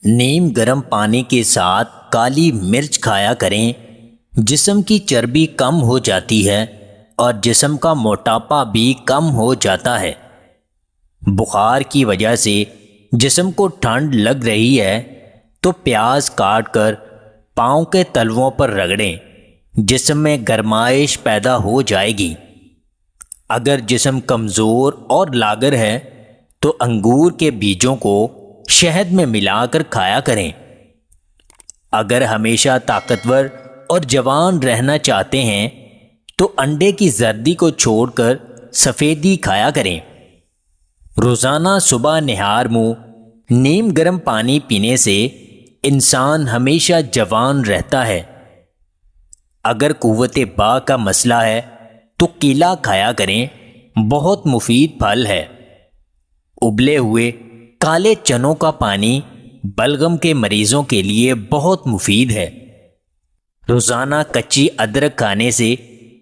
نیم گرم پانی کے ساتھ کالی مرچ کھایا کریں، جسم کی چربی کم ہو جاتی ہے اور جسم کا موٹاپا بھی کم ہو جاتا ہے۔ بخار کی وجہ سے جسم کو ٹھنڈ لگ رہی ہے تو پیاز کاٹ کر پاؤں کے تلووں پر رگڑیں، جسم میں گرمائش پیدا ہو جائے گی۔ اگر جسم کمزور اور لاغر ہے تو انگور کے بیجوں کو شہد میں ملا کر کھایا کریں۔ اگر ہمیشہ طاقتور اور جوان رہنا چاہتے ہیں تو انڈے کی زردی کو چھوڑ کر سفیدی کھایا کریں۔ روزانہ صبح نہار منہ نیم گرم پانی پینے سے انسان ہمیشہ جوان رہتا ہے۔ اگر قوت باہ کا مسئلہ ہے تو کیلا کھایا کریں، بہت مفید پھل ہے۔ ابلے ہوئے کالے چنوں کا پانی بلغم کے مریضوں کے لیے بہت مفید ہے۔ روزانہ کچی ادرک کھانے سے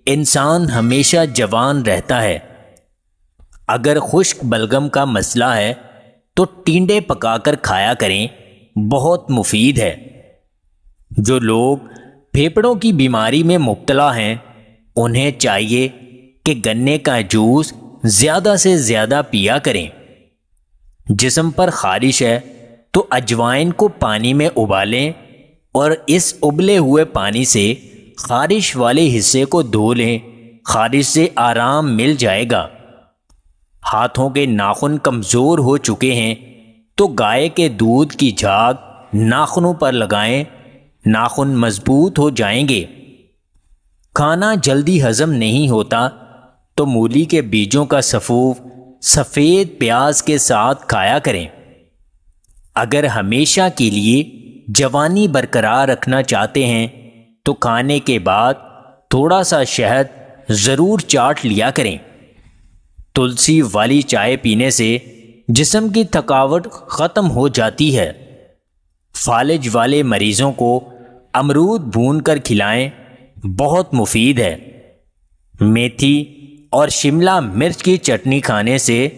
انسان ہمیشہ جوان رہتا ہے۔ اگر خشک بلغم کا مسئلہ ہے تو ٹینڈے پکا کر کھایا کریں، بہت مفید ہے۔ جو لوگ پھیپھڑوں کی بیماری میں مبتلا ہیں انہیں چاہیے کہ گنے کا جوس زیادہ سے زیادہ پیا کریں۔ جسم پر خارش ہے تو اجوائن کو پانی میں ابالیں اور اس ابلے ہوئے پانی سے خارش والے حصے کو دھو لیں، خارش سے آرام مل جائے گا۔ ہاتھوں کے ناخن کمزور ہو چکے ہیں تو گائے کے دودھ کی جھاگ ناخنوں پر لگائیں، ناخن مضبوط ہو جائیں گے۔ کھانا جلدی ہضم نہیں ہوتا تو مولی کے بیجوں کا سفوف سفید پیاز کے ساتھ کھایا کریں۔ اگر ہمیشہ کے لیے جوانی برقرار رکھنا چاہتے ہیں تو کھانے کے بعد تھوڑا سا شہد ضرور چاٹ لیا کریں۔ تلسی والی چائے پینے سے جسم کی تھکاوٹ ختم ہو جاتی ہے۔ فالج والے مریضوں کو امرود بھون کر کھلائیں، بہت مفید ہے۔ میتھی اور شملہ مرچ کی چٹنی کھانے سے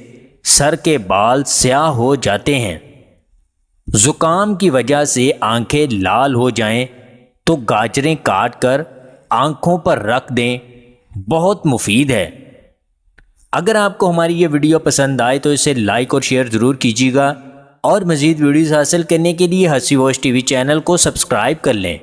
سر کے بال سیاہ ہو جاتے ہیں۔ زکام کی وجہ سے آنکھیں لال ہو جائیں تو گاجریں کاٹ کر آنکھوں پر رکھ دیں، بہت مفید ہے۔ اگر آپ کو ہماری یہ ویڈیو پسند آئے تو اسے لائک اور شیئر ضرور کیجیے گا، اور مزید ویڈیوز حاصل کرنے کے لیے ہنسی واچ ٹی وی چینل کو سبسکرائب کر لیں۔